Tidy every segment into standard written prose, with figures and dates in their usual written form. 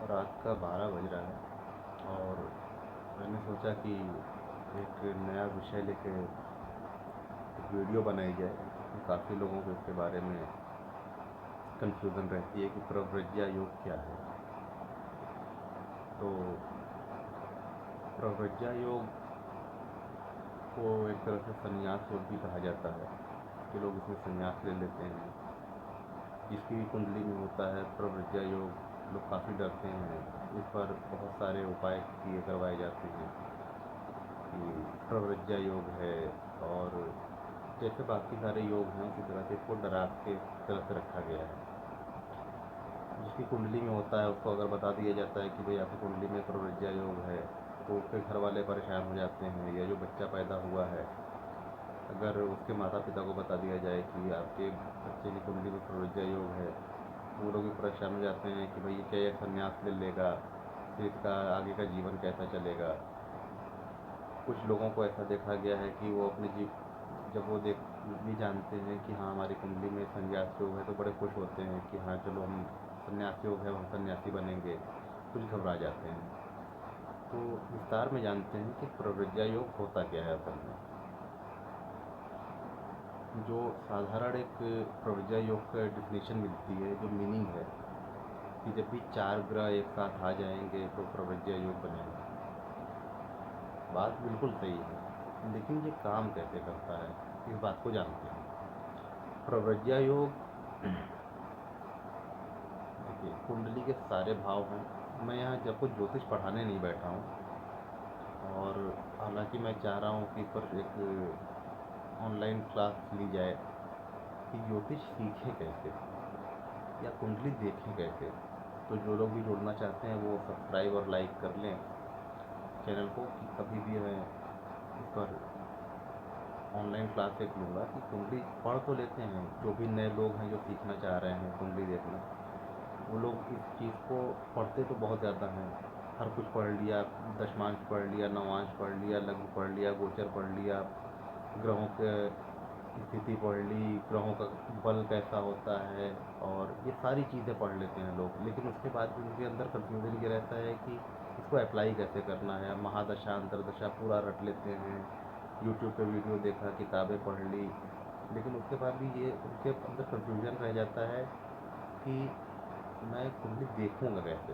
रात का 12 बज रहा है और मैंने सोचा कि एक नया विषय लेके एक वीडियो बनाई जाए। काफ़ी लोगों को इसके बारे में कन्फ्यूज़न रहती है कि प्रव्रज्या योग क्या है। तो प्रव्रज्या योग को एक तरह से संन्यास योग भी कहा जाता है कि लोग इसमें संन्यास ले लेते हैं। जिसकी भी कुंडली में होता है प्रव्रज्या योग, लोग काफ़ी डरते हैं। इस पर बहुत सारे उपाय किए करवाए जाते हैं कि प्रव्रज्या योग है, और जैसे बाकी सारे योग हैं उसी तरह से इसको डरा के तरह से रखा गया है। जिसकी कुंडली में होता है उसको अगर बता दिया जाता है कि भाई आपकी कुंडली में प्रव्रज्या योग है, तो उसके घर वाले परेशान हो जाते हैं। या जो बच्चा पैदा हुआ है, अगर उसके माता पिता को बता दिया जाए कि आपके बच्चे की कुंडली में प्रव्रज्या योग है, वो लोग भी परेशान हो जाते हैं कि भाई ये क्या, संन्यास ले लेगा, फिर इसका आगे का जीवन कैसा चलेगा। कुछ लोगों को ऐसा देखा गया है कि वो अपने जब वो देख भी जानते हैं कि हाँ हमारी कुंडली में संन्यास योग है, तो बड़े खुश होते हैं कि हाँ चलो हम संन्यास योग है, हम सन्यासी बनेंगे। कुछ घबरा जाते हैं। तो विस्तार में जानते हैं कि प्रव्रज्या योग होता क्या है असल में। जो साधारण एक प्रव्रज्या योग का डिफिनेशन मिलती है, जो मीनिंग है कि जब भी 4 ग्रह एक साथ आ जाएंगे तो प्रव्रज्या योग बनेगा। बात बिल्कुल सही है, लेकिन ये काम कैसे करता है इस बात को जानते हैं। प्रव्रज्या योग देखिए, कुंडली के सारे भाव हैं। मैं यहाँ जब कुछ ज्योतिष पढ़ाने नहीं बैठा हूँ, और हालांकि मैं चाह रहा हूँ कि पर एक ऑनलाइन क्लास ली जाए कि ज्योतिष सीखें कैसे या कुंडली देखें कैसे। तो जो लोग भी जुड़ना चाहते हैं वो सब्सक्राइब और लाइक कर लें चैनल को, कि कभी भी मैं इस पर ऑनलाइन क्लास एक लूँगा कि कुंडली पढ़ तो लेते हैं। जो भी नए लोग हैं जो सीखना चाह रहे हैं कुंडली देखना, वो लोग इस चीज़ को पढ़ते तो बहुत ज़्यादा हैं। हर कुछ पढ़ लिया, दशमांश पढ़ लिया, नवांश पढ़ लिया, लघु पढ़ लिया, गोचर पढ़ लिया, ग्रहों के स्थिति पढ़ ली, ग्रहों का बल कैसा होता है, और ये सारी चीज़ें पढ़ लेते हैं लोग। लेकिन उसके बाद भी उनके अंदर कन्फ्यूजन ये रहता है कि इसको अप्लाई कैसे करना है। महादशा अंतरदशा पूरा रट लेते हैं, यूट्यूब पे वीडियो देखा, किताबें पढ़ ली, लेकिन उसके बाद भी ये उनके अंदर कन्फ्यूजन रह जाता है कि मैं कुंडली देखूँगा कैसे।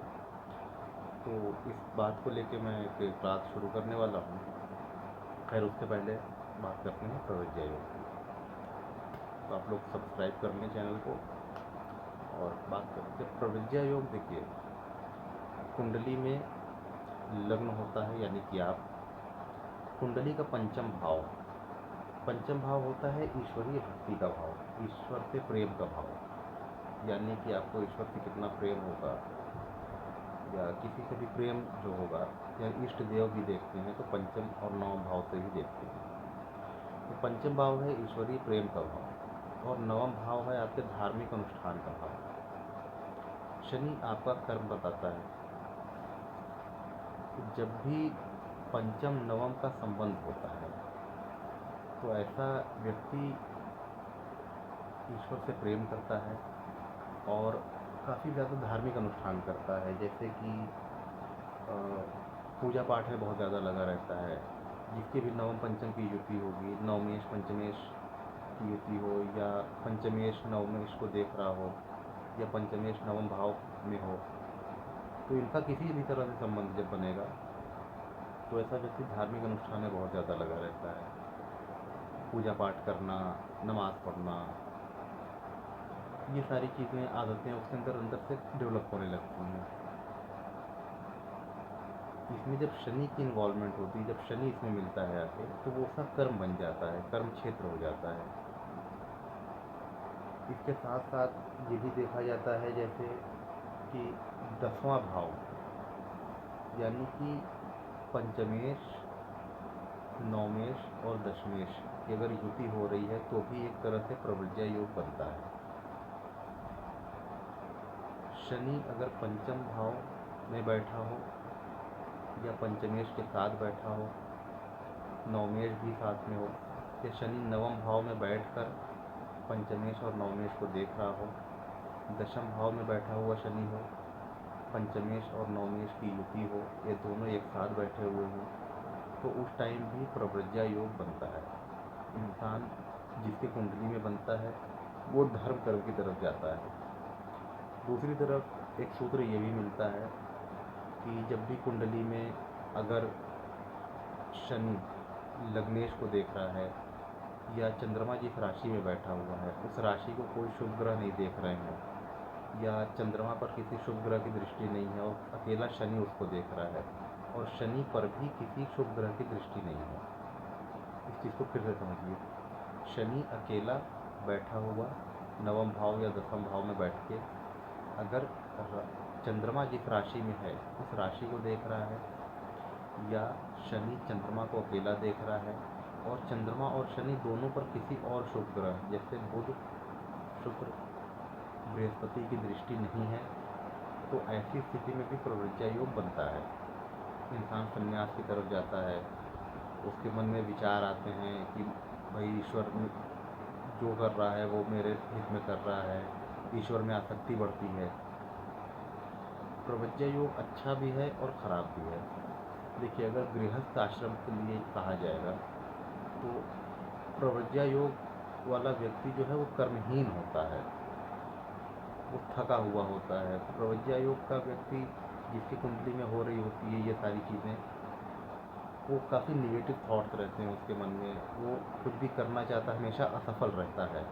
तो इस बात को लेके मैं एक क्लास शुरू करने वाला हूँ। खैर उससे पहले बात करते हैं प्रव्रज्या योग की। तो आप लोग सब्सक्राइब कर लें चैनल को और बात करते हैं प्रव्रज्या योग। देखिए, कुंडली में लग्न होता है, यानी कि आप कुंडली का पंचम भाव होता है ईश्वरीय भक्ति का भाव, ईश्वर से प्रेम का भाव। यानी कि आपको ईश्वर से कितना प्रेम होगा, या किसी से भी प्रेम जो होगा, या इष्ट देव भी देखते हैं तो पंचम और नवम भाव से ही देखते हैं। तो पंचम भाव है ईश्वरीय प्रेम का भाव, और नवम भाव है आपके धार्मिक अनुष्ठान का भाव। शनि आपका कर्म बताता है। तो जब भी पंचम नवम का संबंध होता है तो ऐसा व्यक्ति ईश्वर से प्रेम करता है और काफ़ी ज़्यादा धार्मिक अनुष्ठान करता है। जैसे कि पूजा पाठ में बहुत ज़्यादा लगा रहता है। जिसकी भी नवम पंचम की युति होगी, नवमेश पंचमेश की युति हो, या पंचमेश नवमेश को देख रहा हो, या पंचमेश नवम भाव में हो, तो इनका किसी भी तरह से संबंध जब बनेगा तो ऐसा व्यक्ति धार्मिक अनुष्ठान में बहुत ज़्यादा लगा रहता है। पूजा पाठ करना, नमाज़ पढ़ना, ये सारी चीज़ें, आदतें उसके अंदर से डेवलप होने लगती हैं। इसमें जब शनि की इन्वॉल्वमेंट होती है, जब शनि इसमें मिलता है आके, तो वो उसका कर्म बन जाता है, कर्म क्षेत्र हो जाता है। इसके साथ साथ ये भी देखा जाता है जैसे कि 10वां भाव, यानी कि पंचमेश, नवमेश और दशमेश की अगर युति हो रही है तो भी एक तरह से प्रव्रज्या योग बनता है। शनि अगर पंचम भाव में बैठा हो, या पंचमेश के साथ बैठा हो, नवमेश भी साथ में हो, या शनि नवम भाव में बैठकर पंचमेश और नवमेश को देख रहा हो, दशम भाव में बैठा हुआ शनि हो, पंचमेश और नवमेश की युति हो, ये दोनों एक साथ बैठे हुए हों, तो उस टाइम भी प्रव्रज्या योग बनता है। इंसान जिसकी कुंडली में बनता है वो धर्म कर्म की तरफ जाता है। दूसरी तरफ एक सूत्र ये भी मिलता है कि जब भी कुंडली में अगर शनि लग्नेश को देख रहा है या चंद्रमा जिस राशि में बैठा हुआ है उस राशि को कोई शुभ ग्रह नहीं देख रहे हैं, या चंद्रमा पर किसी शुभ ग्रह की दृष्टि नहीं है और अकेला शनि उसको देख रहा है, और शनि पर भी किसी शुभ ग्रह की दृष्टि नहीं है। इस चीज़ को फिर से समझिए, शनि अकेला बैठा हुआ नवम भाव या दसम भाव में बैठ के अगर चंद्रमा जिस राशि में है उस राशि को देख रहा है, या शनि चंद्रमा को अकेला देख रहा है और चंद्रमा और शनि दोनों पर किसी और शुभ ग्रह जैसे बुध, शुक्र, बृहस्पति की दृष्टि नहीं है, तो ऐसी स्थिति में भी प्रव्रज्या योग बनता है। इंसान संन्यास की तरफ जाता है, उसके मन में विचार आते हैं कि भाई ईश्वर जो कर रहा है वो मेरे हित में कर रहा है, ईश्वर में आसक्ति बढ़ती है। प्रव्रज्या योग अच्छा भी है और ख़राब भी है। देखिए, अगर गृहस्थ आश्रम के लिए कहा जाएगा तो प्रव्रज्या योग वाला व्यक्ति जो है वो कर्महीन होता है, वो थका हुआ होता है। प्रव्रज्या योग का व्यक्ति जिसकी कुंडली में हो रही होती है ये सारी चीज़ें, वो काफ़ी निगेटिव थॉट्स रहते हैं उसके मन में, वो कुछ भी करना चाहता है हमेशा असफल रहता है,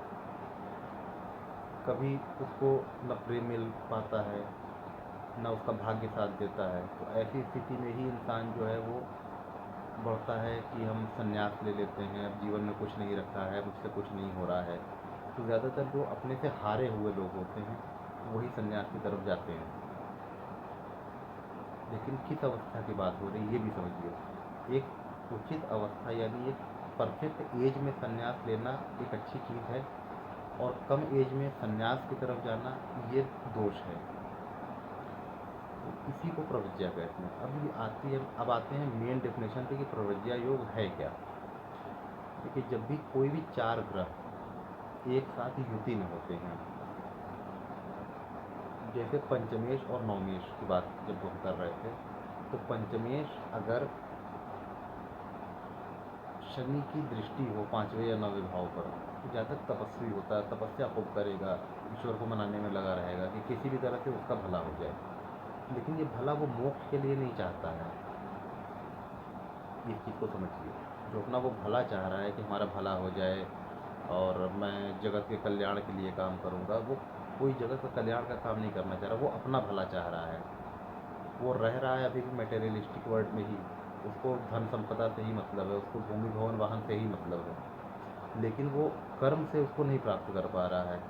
कभी उसको न प्रेम मिल पाता है न उसका भाग्य साथ देता है। तो ऐसी स्थिति में ही इंसान जो है वो बढ़ता है कि हम संन्यास ले लेते हैं, अब जीवन में कुछ नहीं रखा है, मुझसे कुछ नहीं हो रहा है। तो ज़्यादातर जो अपने से हारे हुए लोग होते हैं वही संन्यास की तरफ जाते हैं। लेकिन किस अवस्था की बात हो रही है ये भी समझिए। एक उचित अवस्था यानी एक परफेक्ट एज में संन्यास लेना एक अच्छी चीज़ है, और कम एज में संन्यास की तरफ जाना ये दोष है। तो इसी को प्रव्रज्या कहते हैं। अब आते हैं मेन डेफिनेशन पे कि प्रव्रज्या योग है क्या। देखिए, जब भी कोई भी चार ग्रह एक साथ युति में होते हैं, जैसे पंचमेश और नवमेश की बात जब हम कर रहे थे, तो पंचमेश अगर शनि की दृष्टि हो पांचवें या नौवें भाव पर, तो ज़्यादा तपस्वी होता है, तपस्या खूब करेगा, ईश्वर को मनाने में लगा रहेगा कि किसी भी तरह से उसका भला हो जाए। लेकिन ये भला वो मोक्ष के लिए नहीं चाहता है। इस चीज़ को समझिए, जो अपना वो भला चाह रहा है कि हमारा भला हो जाए और मैं जगत के कल्याण के लिए काम करूँगा, वो कोई जगत का कल्याण का काम नहीं करना चाह रहा, वो अपना भला चाह रहा है। वो रह रहा है अभी भी मटेरियलिस्टिक वर्ल्ड में ही, उसको धन संपदा से ही मतलब है, उसको भूमि भवन वाहन से ही मतलब है, लेकिन वो कर्म से उसको नहीं प्राप्त कर पा रहा है।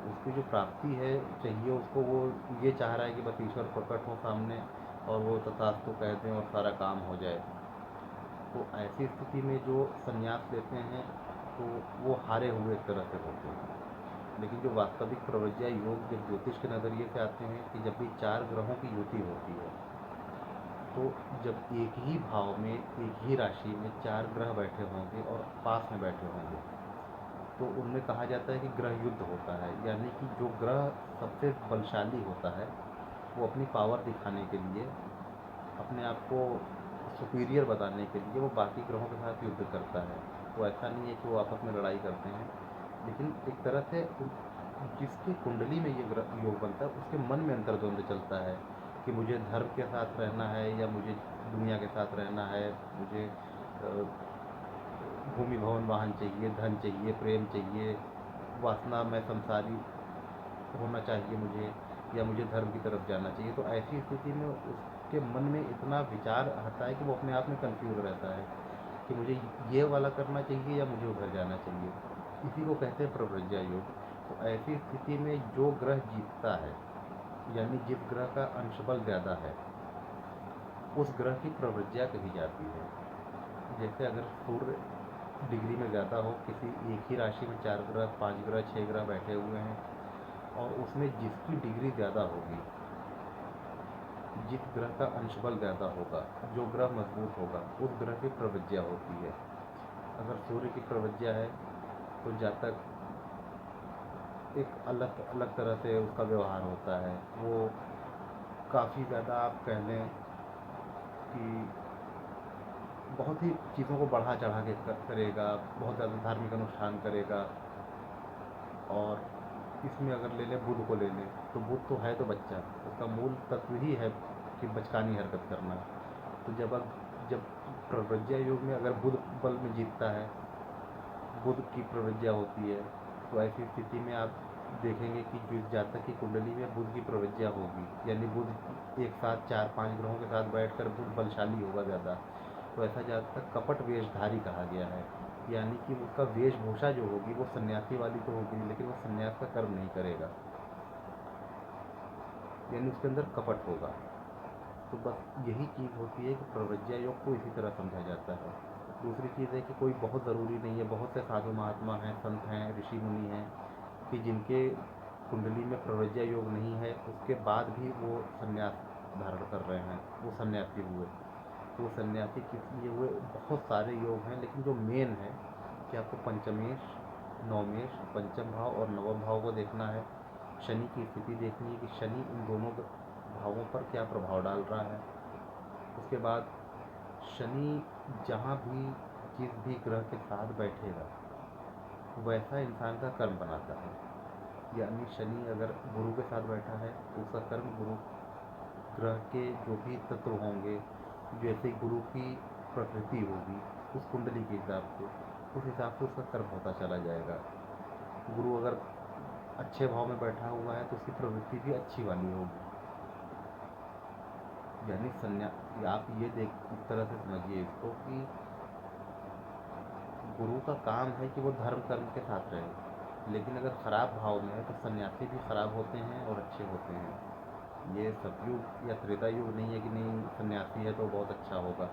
उसकी जो प्राप्ति है चाहिए उसको, वो ये चाह रहा है कि बस ईश्वर प्रकट हो सामने और वो तथास्तु कह दें और सारा काम हो जाए। तो ऐसी स्थिति में जो संन्यास लेते हैं तो वो हारे हुए एक तरह से होते हैं। लेकिन जो वास्तविक प्रव्रज्या योग जब ज्योतिष के नज़रिए से आते हैं कि जब भी चार ग्रहों की युति होती है, तो जब एक ही भाव में एक ही राशि में चार ग्रह बैठे होंगे और पास में बैठे होंगे, तो उनमें कहा जाता है कि ग्रह युद्ध होता है। यानी कि जो ग्रह सबसे बलशाली होता है वो अपनी पावर दिखाने के लिए, अपने आप को सुपीरियर बताने के लिए वो बाकी ग्रहों के साथ युद्ध करता है। तो ऐसा नहीं है कि वो आपस में लड़ाई करते हैं, लेकिन एक तरह से जिसकी कुंडली में ये ग्रह योग बनता है उसके मन में अंतर्द्वंद चलता है कि मुझे धर्म के साथ रहना है या मुझे दुनिया के साथ रहना है, मुझे भूमि भवन वाहन चाहिए, धन चाहिए, प्रेम चाहिए, वासना में संसारी होना चाहिए मुझे, या मुझे धर्म की तरफ जाना चाहिए। तो ऐसी स्थिति में उसके मन में इतना विचार आता है कि वो अपने आप में कंफ्यूज रहता है कि मुझे ये वाला करना चाहिए या मुझे उधर जाना चाहिए। इसी को कहते हैं प्रव्रज्या योग। तो ऐसी स्थिति में जो ग्रह जीतता है, यानी जिस ग्रह का अंशबल ज़्यादा है, उस ग्रह की प्रव्रज्या कही जाती है। जैसे अगर सूर्य डिग्री में ज़्यादा हो, किसी एक ही राशि में चार ग्रह, पांच ग्रह, छः ग्रह बैठे हुए हैं, और उसमें जिसकी डिग्री ज़्यादा होगी, जिस ग्रह का अंशबल ज़्यादा होगा, जो ग्रह मजबूत होगा, उस ग्रह की प्रव्रज्या होती है। अगर सूर्य की प्रव्रज्या है तो जातक एक अलग अलग तरह से उसका व्यवहार होता है, वो काफ़ी ज़्यादा आप कह लें कि बहुत ही चीज़ों को बढ़ा चढ़ा के करेगा, बहुत ज़्यादा धार्मिक अनुष्ठान करेगा। और इसमें अगर ले लें, बुध को ले लें, तो बुध तो है तो बच्चा, उसका मूल तत्व ही है कि बचकानी हरकत करना। तो जब प्रव्रज्या योग में अगर बुध बल में जीतता है, बुध की प्रवृत्तियाँ होती है, तो ऐसी स्थिति में आप देखेंगे कि जिस जातक की कुंडली में बुध की प्रवृत्तियाँ होगी, यानी बुध एक साथ 4-5 ग्रहों के साथ बैठकर बुध बलशाली होगा ज़्यादा, तो ऐसा जातक कपट वेशधारी कहा गया है। यानी कि उसका वेशभूषा जो होगी वो सन्यासी वाली तो होगी, लेकिन वो सन्यास का कर्म नहीं करेगा, यानी उसके अंदर कपट होगा। तो बस यही चीज़ होती है कि प्रव्रज्या योग को इसी तरह समझा जाता है। दूसरी चीज़ है कि कोई बहुत ज़रूरी नहीं है, बहुत से साधु महात्मा हैं, संत हैं, ऋषि मुनि हैं कि जिनके कुंडली में प्रव्रज्या योग नहीं है, उसके बाद भी वो संन्यास धारण कर रहे हैं, वो सन्यासी हुए। तो वो सन्यासी किस लिए हुए? बहुत सारे योग हैं, लेकिन जो मेन है कि आपको पंचमेश, नवमेश, पंचम भाव और नवम भाव को देखना है। शनि की स्थिति देखनी है कि शनि इन दोनों भावों पर क्या प्रभाव डाल रहा है। उसके बाद शनि जहाँ भी जिस भी ग्रह के साथ बैठेगा वैसा इंसान का कर्म बनाता है। यानी शनि अगर गुरु के साथ बैठा है तो उसका कर्म गुरु ग्रह के जो भी तत्व होंगे, जैसे गुरु की प्रकृति होगी उस कुंडली के हिसाब से, उस हिसाब से उसका कर्म होता चला जाएगा। गुरु अगर अच्छे भाव में बैठा हुआ है तो उसकी प्रवृत्ति भी अच्छी वाली होगी। यानी आप ये देख इस तरह से समझिए इसको कि गुरु का काम है कि वो धर्म कर्म के साथ रहे, लेकिन अगर खराब भाव में है तो सन्यासी भी खराब होते हैं और अच्छे होते हैं। ये सतयुग या त्रेता युग नहीं है कि नहीं सन्यासी है तो बहुत अच्छा होगा।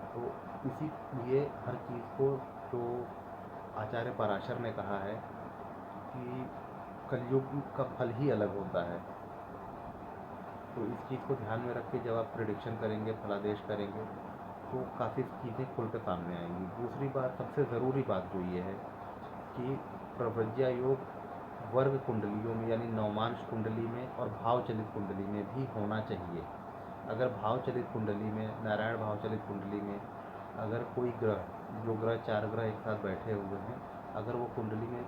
तो इसीलिए हर चीज़ को जो आचार्य पराशर ने कहा है कि कलयुग का फल ही अलग होता है। तो इस चीज़ को ध्यान में रख के जब आप प्रेडिक्शन करेंगे, फलादेश करेंगे, तो काफ़ी चीज़ें खुल कर सामने आएंगी। दूसरी बात, सबसे ज़रूरी बात जो ये है कि प्रव्रज्या योग वर्ग कुंडलियों में यानी नवमांश कुंडली में और भाव चलित कुंडली में भी होना चाहिए। अगर भाव चलित कुंडली में, नारायण भाव चलित कुंडली में अगर कोई ग्रह, जो ग्रह 4 ग्रह एक साथ बैठे हुए हैं, अगर वो कुंडली में,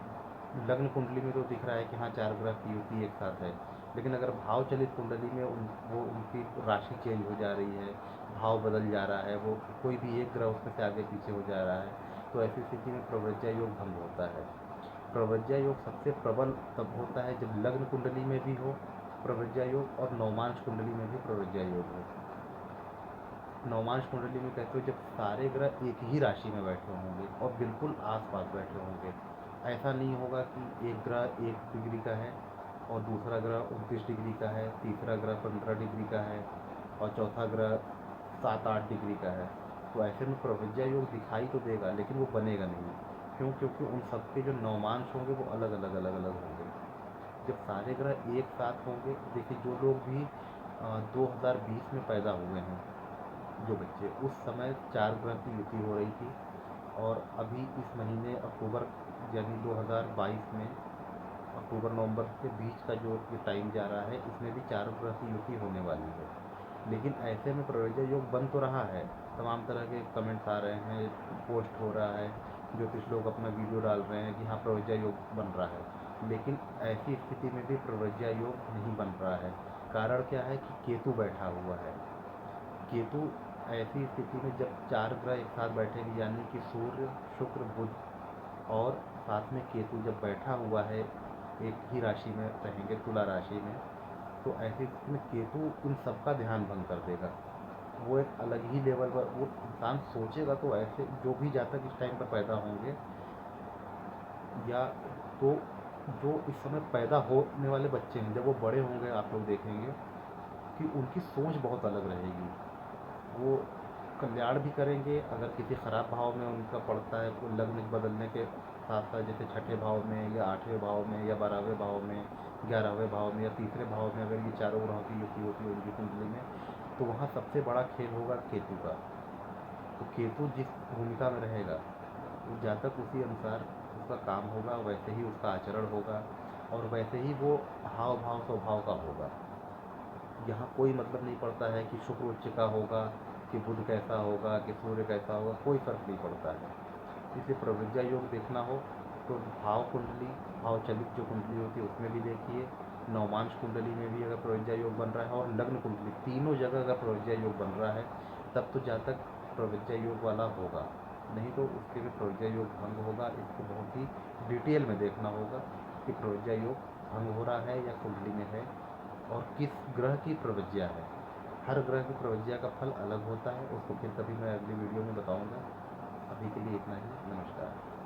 लग्न कुंडली में तो दिख रहा है कि हाँ 4 ग्रह की युति एक साथ है, लेकिन अगर भाव चलित कुंडली में वो उनकी राशि चेंज हो जा रही है, भाव बदल जा रहा है, वो कोई भी एक ग्रह उसमें से आगे पीछे हो जा रहा है, तो ऐसी स्थिति में प्रव्रज्या योग भंग होता है। प्रव्रज्या योग सबसे प्रबल तब होता है जब लग्न कुंडली में भी हो प्रव्रज्या योग और नवमांश कुंडली में भी प्रव्रज्या योग हो। नवमांश कुंडली में कहते हो जब सारे ग्रह एक ही राशि में बैठे होंगे और बिल्कुल आसपास बैठे होंगे। ऐसा नहीं होगा कि एक ग्रह 1 डिग्री का है और दूसरा ग्रह 29 डिग्री का है, तीसरा ग्रह 15 डिग्री का है और चौथा ग्रह 7-8 डिग्री का है। तो ऐसे में प्रव्रज्या योग दिखाई तो देगा लेकिन वो बनेगा नहीं। क्यों? क्योंकि उन सबके जो नवमांश होंगे वो अलग अलग होंगे। जब सारे ग्रह एक साथ होंगे, देखिए जो लोग भी 2020 में पैदा हुए हैं, जो बच्चे, उस समय 4 ग्रह की युति हो रही थी और अभी इस महीने अक्टूबर यानी 2022 में अक्टूबर नवंबर के बीच का जो ये टाइम जा रहा है, इसमें भी 4 ग्रह की युति होने वाली है। लेकिन ऐसे में प्रव्रज्या योग बन तो रहा है, तमाम तरह के कमेंट्स आ रहे हैं, पोस्ट हो रहा है, ज्योतिष लोग अपना वीडियो डाल रहे हैं कि हाँ प्रव्रज्या योग बन रहा है, लेकिन ऐसी स्थिति में भी प्रव्रज्या योग नहीं बन रहा है। कारण क्या है कि केतु बैठा हुआ है। केतु ऐसी स्थिति में जब 4 ग्रह एक साथ बैठेंगे, यानी कि सूर्य, शुक्र, बुध और साथ में केतु जब बैठा हुआ है एक ही राशि में रहेंगे, तुला राशि में, तो ऐसी स्थिति में केतु इन सबका ध्यान भंग कर देगा। वो एक अलग ही लेवल पर वो इंसान सोचेगा। तो ऐसे जो भी जातक इस टाइम पर पैदा होंगे या तो जो इस समय पैदा होने वाले बच्चे हैं, जब वो बड़े होंगे आप लोग देखेंगे कि उनकी सोच बहुत अलग रहेगी। वो कल्याण भी करेंगे। अगर किसी ख़राब भाव में उनका पड़ता है, वो लग्न बदलने के साथ साथ जैसे छठे भाव में या 8वें भाव में या 12वें भाव में, 11वें भाव में या तीसरे भाव में अगर ये चारों ग्रहों की युति होती है उनकी कुंडली में, तो वहाँ सबसे बड़ा खेल होगा केतु का। तो केतु जिस भूमिका में रहेगा, वो जातक उसी अनुसार उसका काम होगा, वैसे ही उसका आचरण होगा और वैसे ही वो हाव भाव स्वभाव का होगा। यहाँ कोई मतलब नहीं पड़ता है कि शुक्र उच्च का होगा, कि बुध कैसा होगा, कि सूर्य कैसा होगा, कोई फ़र्क नहीं पड़ता है। इसलिए प्रवृत्ति योग देखना हो तो भाव कुंडली, भाव चलित जो कुंडली होती है उसमें भी देखिए, नवमांश कुंडली में भी अगर प्रवृत्ति योग बन रहा है और लग्न कुंडली, तीनों जगह अगर प्रवृत्ति योग बन रहा है तब तो जातक प्रवृत्ति योग वाला होगा, नहीं तो उसके भी प्रवृत्ति योग भंग होगा। इसको बहुत ही डिटेल में देखना होगा कि प्रवृत्ति योग भंग हो रहा है या कुंडली में है और किस ग्रह की प्रवृत्तियाँ है। हर ग्रह की प्रवृत्तियाँ का फल अलग होता है, उसको फिर कभी मैं अगली वीडियो में बताऊँगा। अभी के लिए इतना ही, नमस्कार।